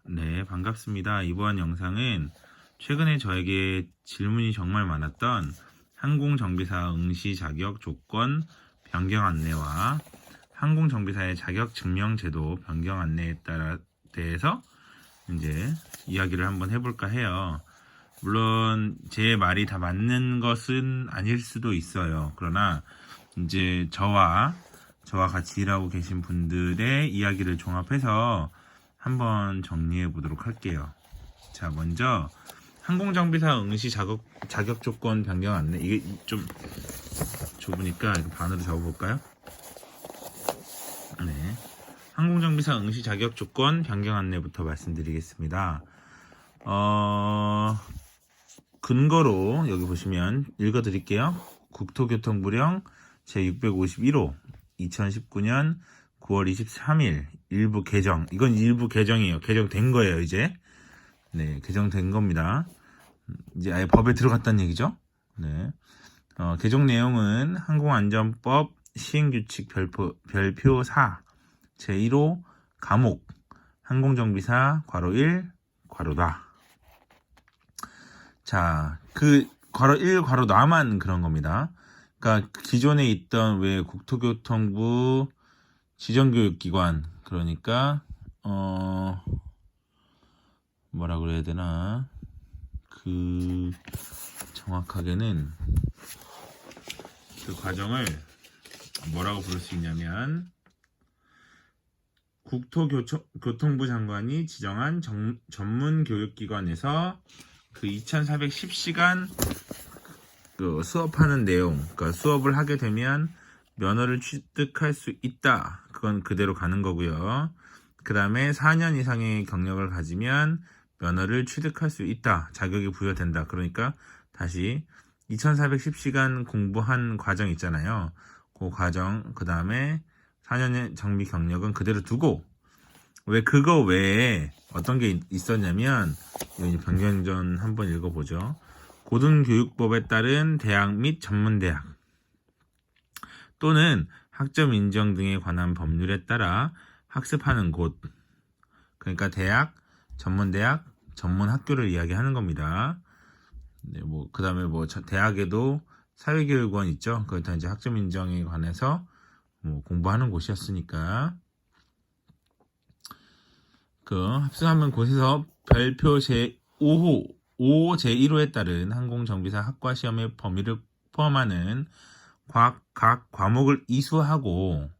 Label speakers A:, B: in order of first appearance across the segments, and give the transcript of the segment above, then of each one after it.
A: 네, 반갑습니다. 이번 영상은 최근에 저에게 질문이 정말 많았던 항공정비사 응시 자격 조건 변경 안내와 항공정비사의 자격 증명 제도 변경 안내에 따라 대해서 이제 이야기를 한번 해볼까 해요. 물론 제 말이 다 맞는 것은 아닐 수도 있어요. 그러나 이제 저와 같이 일하고 계신 분들의 이야기를 종합해서 한번 정리해 보도록 할게요. 자, 먼저 항공정비사 응시 자격 조건 변경 안내. 이게 좀 좁으니까 이거 반으로 적어볼까요? 네. 항공정비사 응시 자격 조건 변경 안내부터 말씀드리겠습니다. 근거로 여기 보시면 읽어드릴게요. 국토교통부령 제651호 2019년 9월 23일 일부 개정. 이건 일부 개정이에요. 개정된 거예요, 이제. 네, 개정된 겁니다. 이제 아예 법에 들어갔다는 얘기죠. 네. 개정 내용은 항공안전법 시행규칙 별표 4 제1호 과목 항공정비사 괄호 1 괄호다. 자, 그 괄호 1 괄호 나만 그런 겁니다. 그러니까 기존에 있던 왜 국토교통부 지정교육기관, 그러니까 뭐라 그래야 되나, 그 정확하게는 그 과정을 뭐라고 부를 수 있냐면 국토교통부 장관이 지정한 전문교육기관에서 그 2410시간 그 수업하는 내용, 그러니까 수업을 하게 되면 면허를 취득할 수 있다. 그건 그대로 가는 거고요. 그 다음에 4년 이상의 경력을 가지면 면허를 취득할 수 있다. 자격이 부여된다. 그러니까 다시 2410시간 공부한 과정 있잖아요. 그 과정, 그 다음에 4년의 정비 경력은 그대로 두고, 왜 그거 외에 어떤 게 있었냐면, 이거 변경 전 한번 읽어보죠. 고등교육법에 따른 대학 및 전문대학 또는 학점 인정 등에 관한 법률에 따라 학습하는 곳, 그러니까 대학, 전문대학, 전문학교를 이야기하는 겁니다. 네, 그 다음에 대학에도 사회교육원 있죠. 그거 다 이제 학점 인정에 관해서 공부하는 곳이었으니까. 그 합승하면 곳에서 별표 제5호 5 제1호에 따른 항공정비사 학과 시험의 범위를 포함하는 각 과목을 이수하고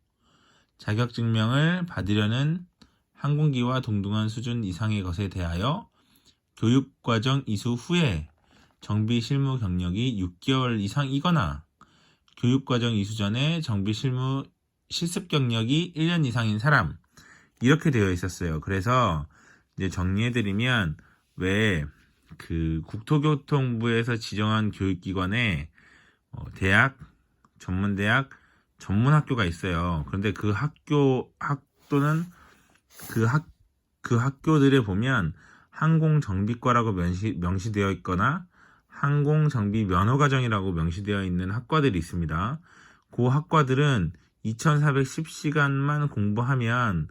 A: 자격증명을 받으려는 항공기와 동등한 수준 이상의 것에 대하여 교육과정 이수 후에 정비 실무 경력이 6개월 이상이거나 교육과정 이수 전에 정비 실무 실습 경력이 1년 이상인 사람, 이렇게 되어 있었어요. 그래서 이제 정리해드리면, 왜 그 국토교통부에서 지정한 교육기관에 대학, 전문대학, 전문학교가 있어요. 그런데 그 학교는 그 학교들에 보면 항공정비과라고 명시되어 있거나 항공정비 면허과정이라고 명시되어 있는 학과들이 있습니다. 그 학과들은 2410시간만 공부하면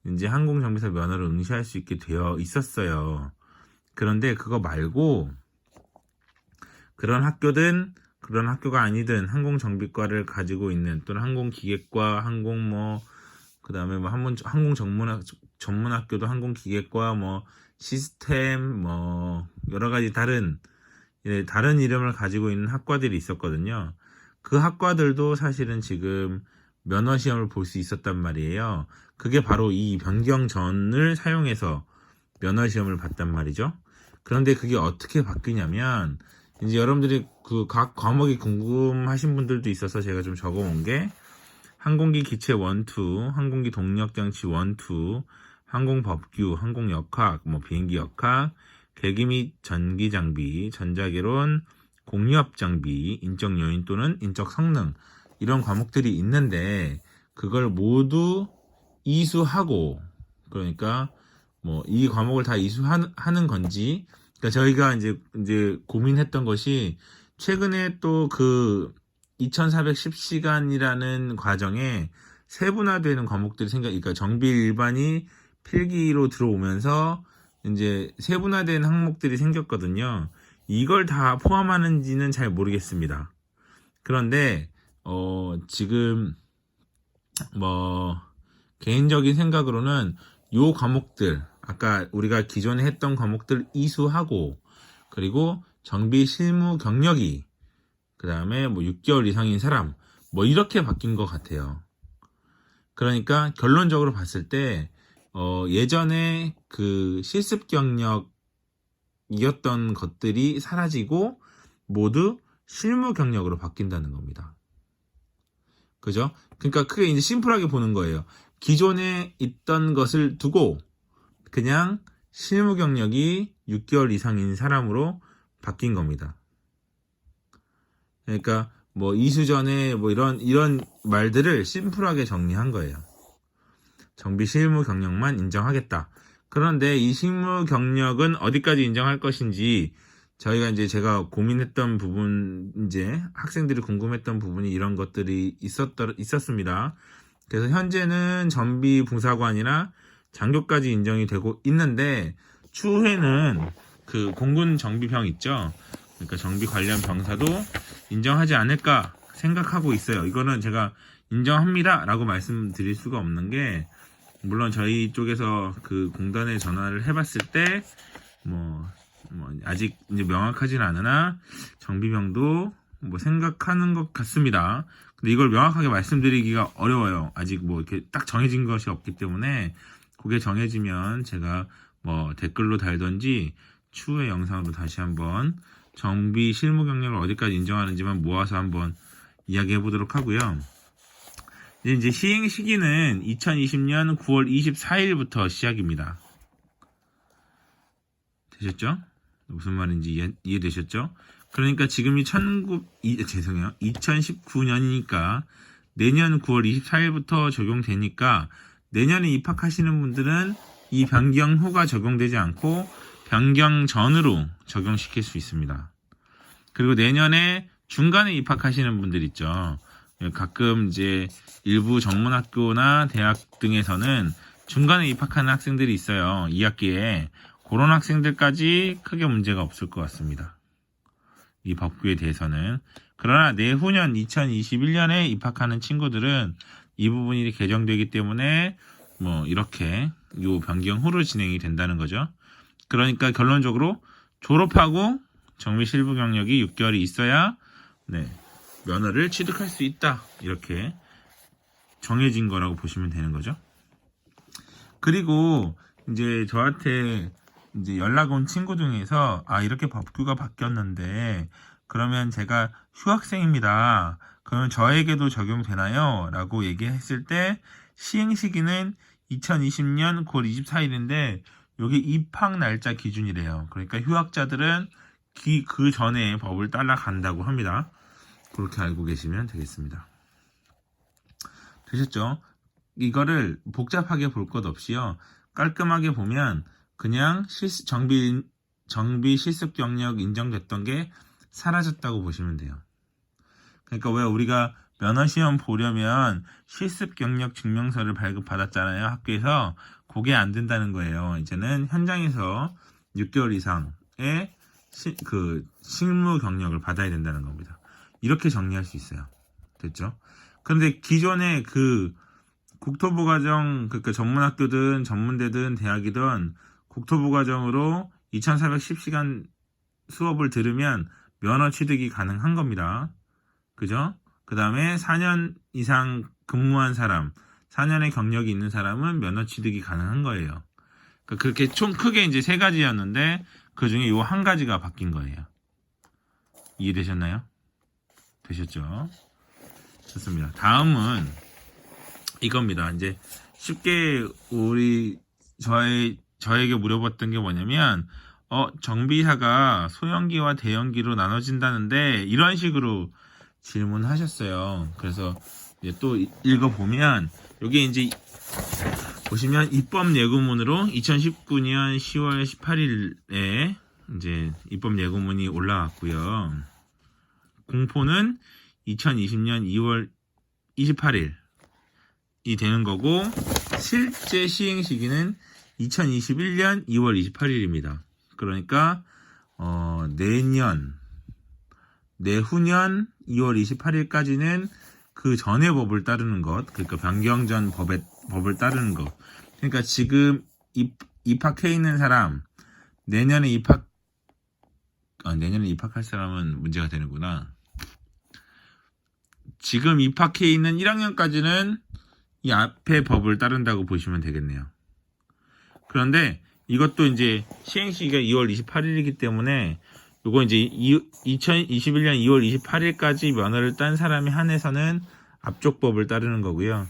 A: 이제 항공정비사 면허를 응시할 수 있게 되어 있었어요. 그런데 그거 말고 그런 학교가 아니든 항공정비과를 가지고 있는, 또는 항공기계과, 그 다음에 항공 전문학교도 항공기계과, 시스템, 여러 가지 다른 이름을 가지고 있는 학과들이 있었거든요. 그 학과들도 사실은 지금 면허 시험을 볼 수 있었단 말이에요. 그게 바로 이 변경 전을 사용해서 면허 시험을 봤단 말이죠. 그런데 그게 어떻게 바뀌냐면, 이제 여러분들이 그 각 과목이 궁금하신 분들도 있어서 제가 좀 적어온 게, 항공기 기체 1, 2, 항공기 동력장치 1, 2, 항공법규, 항공역학, 비행기 역학, 계기 및 전기 장비, 전자개론, 공유압 장비, 인적 요인 또는 인적 성능, 이런 과목들이 있는데, 그걸 모두 이수하고, 그러니까 이 과목을 다 이수하는 건지, 그러니까 저희가 이제 고민했던 것이, 최근에 또 그 2410시간이라는 과정에 세분화되는 과목들이 그러니까 정비 일반이 필기로 들어오면서 이제 세분화된 항목들이 생겼거든요. 이걸 다 포함하는지는 잘 모르겠습니다. 그런데 지금 뭐 개인적인 생각으로는 요 과목들, 아까 우리가 기존에 했던 과목들 이수하고, 그리고 정비 실무 경력이, 그 다음에 뭐 6개월 이상인 사람, 뭐 이렇게 바뀐 것 같아요. 그러니까 결론적으로 봤을 때 예전에 그 실습 경력이었던 것들이 사라지고 모두 실무 경력으로 바뀐다는 겁니다. 그죠? 그러니까 크게 이제 심플하게 보는 거예요. 기존에 있던 것을 두고 그냥 실무 경력이 6개월 이상인 사람으로 바뀐 겁니다. 그러니까 뭐 이수전에 뭐 이런 말들을 심플하게 정리한 거예요. 정비 실무 경력만 인정하겠다. 그런데 이 실무 경력은 어디까지 인정할 것인지 저희가 이제 제가 고민했던 부분, 이제 학생들이 궁금했던 부분이 이런 것들이 있었습니다. 그래서 현재는 전비 부사관이나 장교까지 인정이 되고 있는데, 추후에는 그 공군 정비병 있죠. 그러니까 정비 관련 병사도 인정하지 않을까 생각하고 있어요. 이거는 제가 인정합니다 라고 말씀드릴 수가 없는 게, 물론 저희 쪽에서 그 공단에 전화를 해봤을 때 뭐 아직 이제 명확하지는 않으나 정비병도 뭐 생각하는 것 같습니다. 근데 이걸 명확하게 말씀드리기가 어려워요. 아직 뭐 이렇게 딱 정해진 것이 없기 때문에, 그게 정해지면 제가 뭐 댓글로 달던지 추후의 영상으로 다시 한번 정비 실무 경력을 어디까지 인정하는지만 모아서 한번 이야기해 보도록 하고요. 이제 시행 시기는 2020년 9월 24일부터 시작입니다. 되셨죠? 무슨 말인지 이해되셨죠? 그러니까 지금이 2019년이니까 내년 9월 24일부터 적용되니까, 내년에 입학하시는 분들은 이 변경 후가 적용되지 않고 변경 전으로 적용시킬 수 있습니다. 그리고 내년에 중간에 입학하시는 분들 있죠. 가끔 이제 일부 전문학교나 대학 등에서는 중간에 입학하는 학생들이 있어요. 2학기에. 그런 학생들까지 크게 문제가 없을 것 같습니다. 이 법규에 대해서는. 그러나 내후년 2021년에 입학하는 친구들은 이 부분이 개정되기 때문에 뭐 이렇게 요 변경 후로 진행이 된다는 거죠. 그러니까 결론적으로 졸업하고 정비 실무 경력이 6개월이 있어야 면허를 취득할 수 있다. 이렇게 정해진 거라고 보시면 되는 거죠. 그리고 이제 저한테 이제 연락 온 친구 중에서 이렇게 법규가 바뀌었는데 그러면 제가 휴학생입니다. 그러면 저에게도 적용되나요? 라고 얘기했을 때, 시행 시기는 2020년 9월 24일인데 이게 입학 날짜 기준이래요. 그러니까 휴학자들은 그 전에 법을 따라간다고 합니다. 그렇게 알고 계시면 되겠습니다. 되셨죠? 이거를 복잡하게 볼 것 없이요, 깔끔하게 보면 그냥 정비 실습 경력 인정됐던 게 사라졌다고 보시면 돼요. 그러니까 왜 우리가 면허시험 보려면 실습 경력 증명서를 발급받았잖아요, 학교에서. 그게 안 된다는 거예요. 이제는 현장에서 6개월 이상의 실무 경력을 받아야 된다는 겁니다. 이렇게 정리할 수 있어요. 됐죠? 그런데 기존에 그 국토부 과정, 그러니까 전문학교든 전문대든 대학이든 국토부 과정으로 2410시간 수업을 들으면 면허 취득이 가능한 겁니다. 그죠? 그 다음에 4년 이상 근무한 사람, 4년의 경력이 있는 사람은 면허 취득이 가능한 거예요. 그러니까 그렇게 총 크게 이제 3가지였는데 그 중에 요 한 가지가 바뀐 거예요. 이해되셨나요? 되셨죠? 좋습니다. 다음은 이겁니다. 이제 쉽게 저에게 물어봤던 게 뭐냐면, 정비사가 소형기와 대형기로 나눠진다는데, 이런 식으로 질문하셨어요. 그래서 이제 또 읽어보면, 여기 이제 보시면 입법 예고문으로 2019년 10월 18일에 이제 입법 예고문이 올라왔고요. 공포는 2020년 2월 28일이 되는 거고, 실제 시행 시기는 2021년 2월 28일입니다. 그러니까 내후년 2월 28일까지는 그 전의 법을 따르는 것, 그러니까 변경 전 법을 따르는 것. 그러니까 지금 입학해 있는 사람, 내년에 입학할 사람은 문제가 되는구나. 지금 입학해 있는 1학년까지는 이 앞에 법을 따른다고 보시면 되겠네요. 그런데 이것도 이제 시행시기가 2월 28일이기 때문에 요거 이제 2021년 2월 28일까지 면허를 딴 사람에 한해서는 앞쪽 법을 따르는 거고요.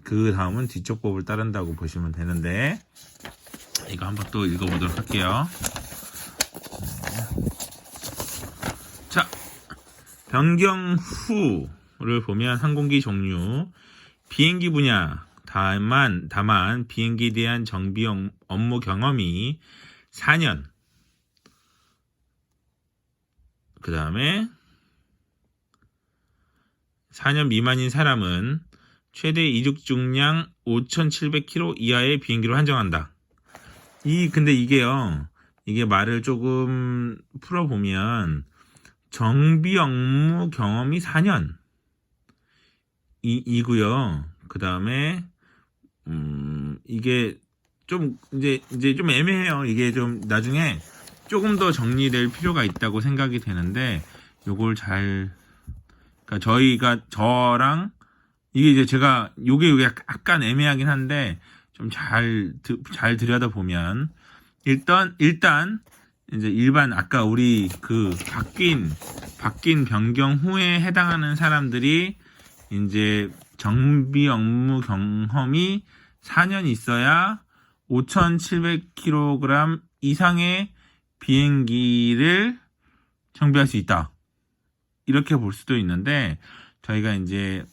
A: 그 다음은 뒤쪽 법을 따른다고 보시면 되는데, 이거 한번 또 읽어보도록 할게요. 자, 변경 후를 보면 항공기 종류, 비행기 분야, 다만 비행기에 대한 정비 업무 경험이 4년, 그 다음에 4년 미만인 사람은 최대 이륙 중량 5,700km 이하의 비행기로 한정한다. 근데 이게요, 이게 말을 조금 풀어보면 정비 업무 경험이 4년 이고요. 그 다음에 이게 좀 이제 좀 애매해요. 이게 좀 나중에 조금 더 정리될 필요가 있다고 생각이 되는데, 요걸 그러니까 저랑 이게 이제 제가 요게 약간 애매하긴 한데 좀 잘 들여다 보면 일단 이제 일반 아까 우리 그 바뀐 변경 후에 해당하는 사람들이 이제 정비 업무 경험이 4년 있어야 5,700kg 이상의 비행기를 정비할 수 있다. 이렇게 볼 수도 있는데, 저희가 이제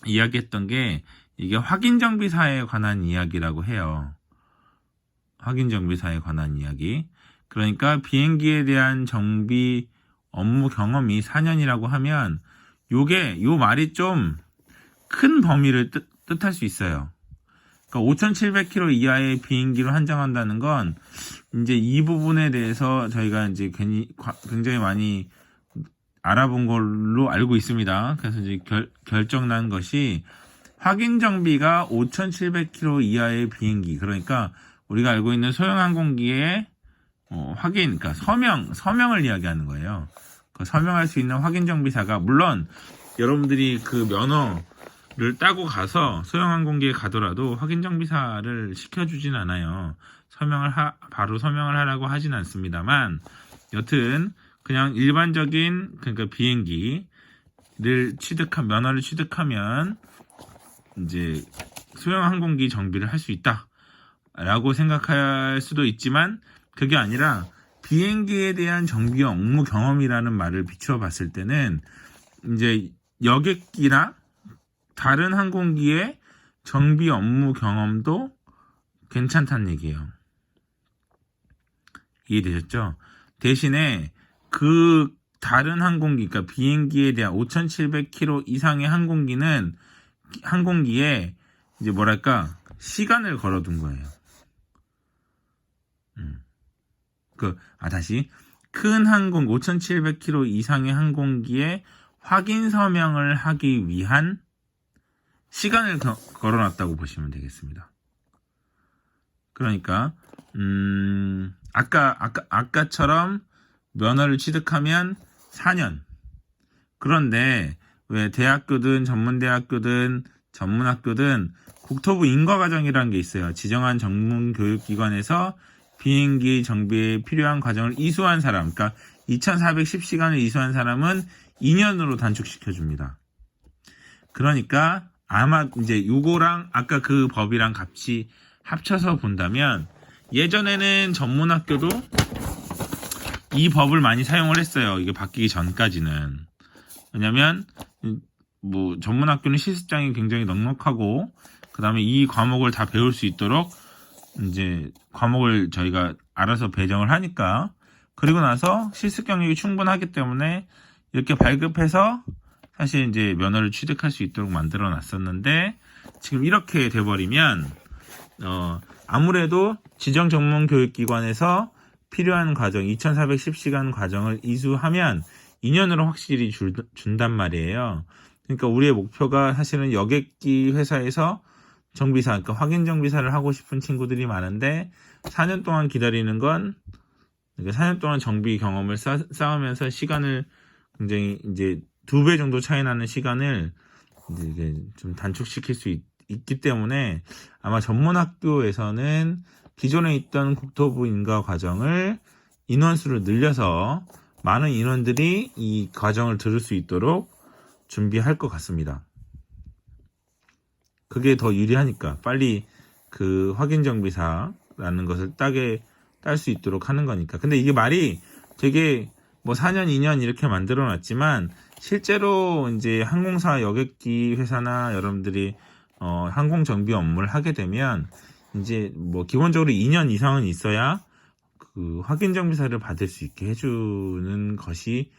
A: 이야기했던 게 이게 확인정비사에 관한 이야기라고 해요. 확인정비사에 관한 이야기. 그러니까 비행기에 대한 정비 업무 경험이 4년이라고 하면 요 말이 좀 큰 범위를 뜻할 수 있어요. 그러니까 5,700km 이하의 비행기로 한정한다는 건 이제 이 부분에 대해서 저희가 이제 굉장히 많이 알아본 걸로 알고 있습니다. 그래서 이제 결정난 것이 확인 정비가 5,700km 이하의 비행기, 그러니까 우리가 알고 있는 소형 항공기의 확인, 그러니까 서명을 이야기하는 거예요. 그 서명할 수 있는 확인 정비사가, 물론 여러분들이 그 면허를 따고 가서 소형 항공기에 가더라도 확인 정비사를 시켜주진 않아요. 바로 서명을 하라고 하진 않습니다만, 여튼 그냥 일반적인, 그러니까 비행기를 면허를 취득하면 이제 소형 항공기 정비를 할 수 있다라고 생각할 수도 있지만, 그게 아니라 비행기에 대한 정비 업무 경험이라는 말을 비추어 봤을 때는 이제 여객기나 다른 항공기의 정비 업무 경험도 괜찮다는 얘기예요. 이해되셨죠? 대신에 그 다른 항공기, 그러니까 비행기에 대한 5,700km 이상의 항공기에 이제 시간을 걸어둔 거예요. 다시. 큰 항공, 5,700km 이상의 항공기에 확인 서명을 하기 위한 시간을 걸어놨다고 보시면 되겠습니다. 그러니까, 아까처럼 면허를 취득하면 4년. 그런데 왜 대학교든 전문대학교든 전문학교든 국토부 인가과정이라는 게 있어요. 지정한 전문교육기관에서 비행기 정비에 필요한 과정을 이수한 사람, 그러니까 2,410시간을 이수한 사람은 2년으로 단축시켜줍니다. 그러니까 아마 이제 요거랑 아까 그 법이랑 같이 합쳐서 본다면, 예전에는 전문학교도 이 법을 많이 사용을 했어요. 이게 바뀌기 전까지는. 왜냐면 전문학교는 실습장이 굉장히 넉넉하고, 그 다음에 이 과목을 다 배울 수 있도록 이제 과목을 저희가 알아서 배정을 하니까, 그리고 나서 실습 경력이 충분하기 때문에 이렇게 발급해서 사실 이제 면허를 취득할 수 있도록 만들어 놨었는데, 지금 이렇게 돼버리면 아무래도 지정 전문 교육기관에서 필요한 과정 2410시간 과정을 이수하면 2년으로 확실히 준단 말이에요. 그러니까 우리의 목표가 사실은 여객기 회사에서 정비사, 그러니까 확인 정비사를 하고 싶은 친구들이 많은데 4년 동안 기다리는 건 그러니까 4년 동안 정비 경험을 쌓으면서 시간을 굉장히 이제 2배 정도 차이 나는 시간을 이제 좀 단축시킬 수 있기 때문에 아마 전문학교에서는 기존에 있던 국토부 인가 과정을 인원수를 늘려서 많은 인원들이 이 과정을 들을 수 있도록 준비할 것 같습니다. 그게 더 유리하니까 빨리 그 확인정비사라는 것을 딸 수 있도록 하는 거니까. 근데 이게 말이 되게 뭐 4년, 2년 이렇게 만들어 놨지만 실제로 이제 항공사 여객기 회사나 여러분들이 항공 정비 업무를 하게 되면 이제 뭐 기본적으로 2년 이상은 있어야 그 확인 정비사를 받을 수 있게 해주는 것이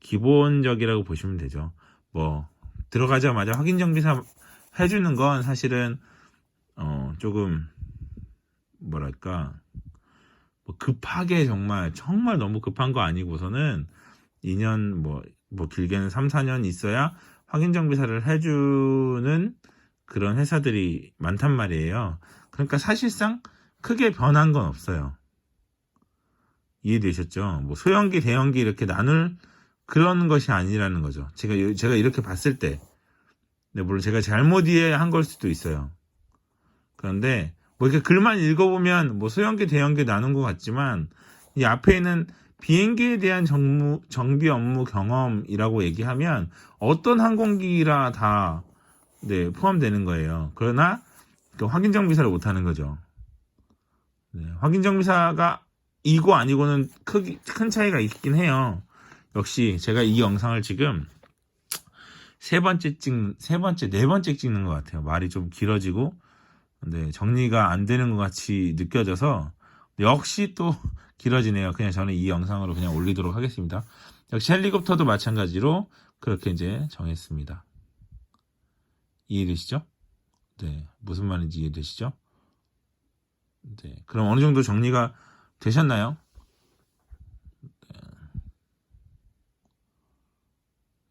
A: 기본적이라고 보시면 되죠. 뭐 들어가자마자 확인 정비사 해주는 건 사실은 조금 뭐랄까 뭐 급하게 정말 너무 급한 거 아니고서는 2년 뭐 길게는 3, 4년 있어야 확인 정비사를 해주는 그런 회사들이 많단 말이에요. 그러니까 사실상 크게 변한 건 없어요. 이해되셨죠? 뭐 소형기, 대형기 이렇게 나눌 그런 것이 아니라는 거죠. 제가 이렇게 봤을 때, 네, 물론 제가 잘못 이해한 걸 수도 있어요. 그런데 뭐 이렇게 글만 읽어보면 뭐 소형기, 대형기 나눈 것 같지만 이 앞에 있는 비행기에 대한 정비 업무 경험이라고 얘기하면 어떤 항공기라 다 네, 포함되는 거예요. 그러나 그 확인 정비사를 못 하는 거죠. 네, 확인 정비사가 이고 아니고는 큰 차이가 있긴 해요. 역시 제가 이 영상을 지금 네 번째 찍는 것 같아요. 말이 좀 길어지고, 근데 정리가 안 되는 것 같이 느껴져서 역시 또 길어지네요. 그냥 저는 이 영상으로 그냥 올리도록 하겠습니다. 역시 헬리콥터도 마찬가지로 그렇게 이제 정했습니다. 이해되시죠? 네, 무슨 말인지 이해되시죠? 네, 그럼 어느 정도 정리가 되셨나요? 네.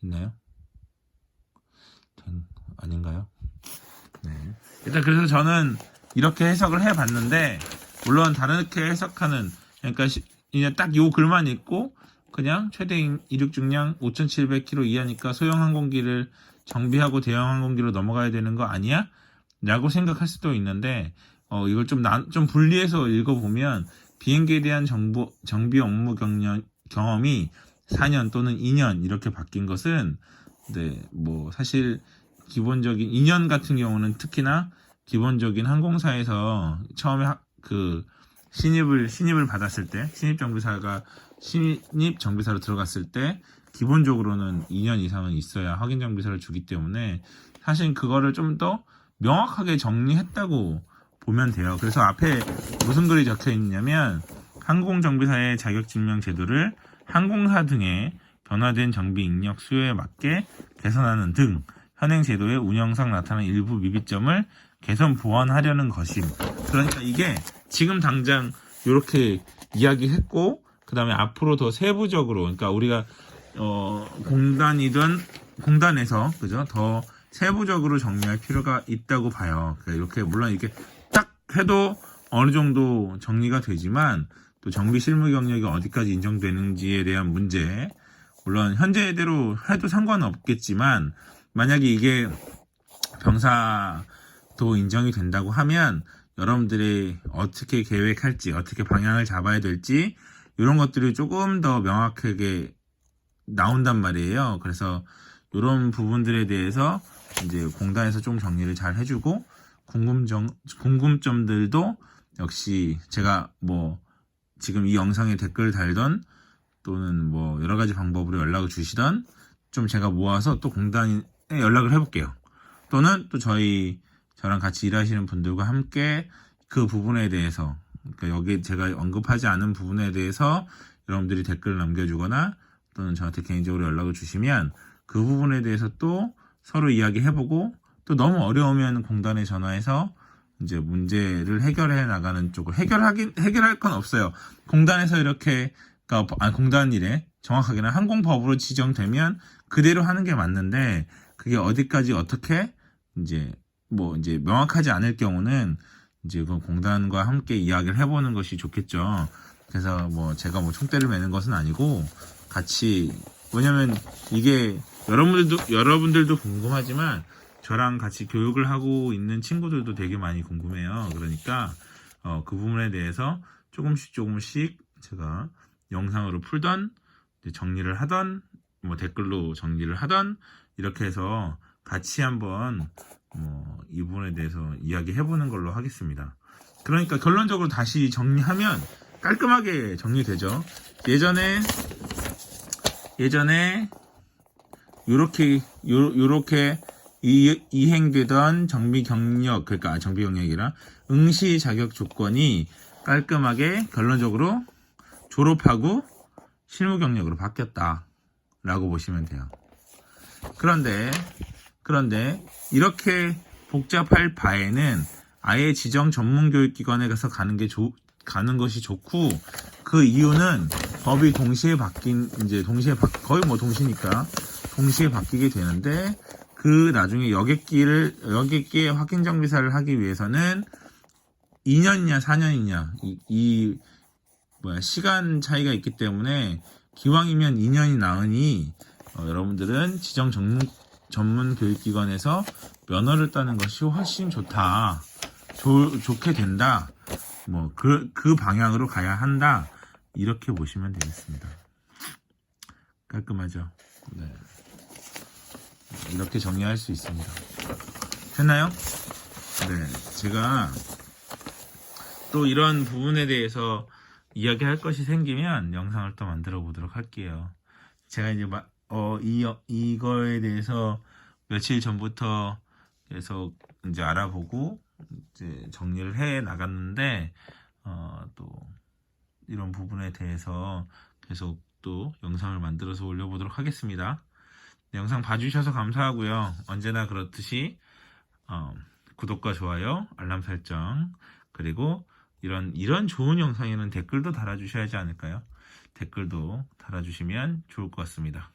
A: 있나요? 아닌가요? 네. 일단 그래서 저는 이렇게 해석을 해봤는데 물론 다르게 해석하는 그러니까 그냥 딱 요 글만 읽고 그냥 최대 이륙 중량 5,700km 이하니까 소형 항공기를 정비하고 대형 항공기로 넘어가야 되는 거 아니야? 라고 생각할 수도 있는데 이걸 좀 분리해서 읽어보면 비행기에 대한 정비 업무 경험이 4년 또는 2년 이렇게 바뀐 것은 네, 뭐 사실 기본적인 2년 같은 경우는 특히나 기본적인 항공사에서 처음에 그 신입을 받았을 때 신입 정비사로 들어갔을 때 기본적으로는 2년 이상은 있어야 확인 정비사를 주기 때문에 사실 그거를 좀 더 명확하게 정리했다고 보면 돼요. 그래서 앞에 무슨 글이 적혀 있냐면 항공정비사의 자격증명 제도를 항공사 등의 변화된 정비 인력 수요에 맞게 개선하는 등 현행 제도의 운영상 나타난 일부 미비점을 개선 보완하려는 것임. 그러니까 이게 지금 당장 이렇게 이야기했고 그 다음에 앞으로 더 세부적으로 그러니까 우리가 공단에서 그죠? 더 세부적으로 정리할 필요가 있다고 봐요. 그러니까 이렇게 물론 이렇게 딱 해도 어느 정도 정리가 되지만 또 정비 실무 경력이 어디까지 인정되는지에 대한 문제 물론 현재대로 해도 상관은 없겠지만 만약에 이게 병사도 인정이 된다고 하면 여러분들이 어떻게 계획할지 어떻게 방향을 잡아야 될지 이런 것들이 조금 더 명확하게 나온단 말이에요. 그래서 이런 부분들에 대해서 이제 공단에서 좀 정리를 잘 해주고 궁금점들도 역시 제가 뭐 지금 이 영상에 댓글 달던 또는 뭐 여러 가지 방법으로 연락을 주시던 좀 제가 모아서 또 공단에 연락을 해볼게요. 또는 또 저랑 같이 일하시는 분들과 함께 그 부분에 대해서 그러니까 여기 제가 언급하지 않은 부분에 대해서 여러분들이 댓글을 남겨주거나 또는 저한테 개인적으로 연락을 주시면 그 부분에 대해서 또 서로 이야기해보고 또 너무 어려우면 공단에 전화해서 이제 문제를 해결해 나가는 쪽을 해결할 건 없어요. 공단에서 이렇게 공단 일에 정확하게는 항공법으로 지정되면 그대로 하는 게 맞는데 그게 어디까지 어떻게 이제 이제 명확하지 않을 경우는 이제 그 공단과 함께 이야기를 해보는 것이 좋겠죠. 그래서 제가 총대를 매는 것은 아니고 같이 왜냐면 이게 여러분들도 궁금하지만 저랑 같이 교육을 하고 있는 친구들도 되게 많이 궁금해요. 그러니까 그 부분에 대해서 조금씩 제가 영상으로 풀던 정리를 하던 댓글로 정리를 하던 이렇게 해서 같이 한번 이 부분에 대해서 이야기해보는 걸로 하겠습니다. 그러니까 결론적으로 다시 정리하면 깔끔하게 정리되죠. 예전에 요렇게 이행되던 정비 경력, 그러니까 정비 경력이라 응시 자격 조건이 깔끔하게 결론적으로 졸업하고 실무 경력으로 바뀌었다라고 보시면 돼요. 그런데 이렇게 복잡할 바에는 아예 지정 전문 교육기관에 가서 가는 것이 좋고, 그 이유는 법이 동시에 거의 동시니까 동시에 바뀌게 되는데, 그 나중에 여객기의 확인 정비사를 하기 위해서는 2년이냐 4년이냐 시간 차이가 있기 때문에 기왕이면 2년이 나으니 여러분들은 지정 전문 교육기관에서 면허를 따는 것이 훨씬 좋게 된다. 그 방향으로 가야 한다. 이렇게 보시면 되겠습니다. 깔끔하죠? 네. 이렇게 정리할 수 있습니다. 됐나요? 네. 제가 또 이런 부분에 대해서 이야기할 것이 생기면 영상을 또 만들어 보도록 할게요. 제가 이제 이거에 대해서 며칠 전부터 계속 이제 알아보고 이제 정리를 해 나갔는데 또 이런 부분에 대해서 계속 또 영상을 만들어서 올려보도록 하겠습니다. 네, 영상 봐주셔서 감사하고요. 언제나 그렇듯이 구독과 좋아요, 알람 설정, 그리고 이런 좋은 영상에는 댓글도 달아주셔야지 않을까요? 댓글도 달아주시면 좋을 것 같습니다.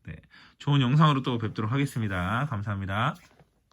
A: 네, 좋은 영상으로 또 뵙도록 하겠습니다. 감사합니다.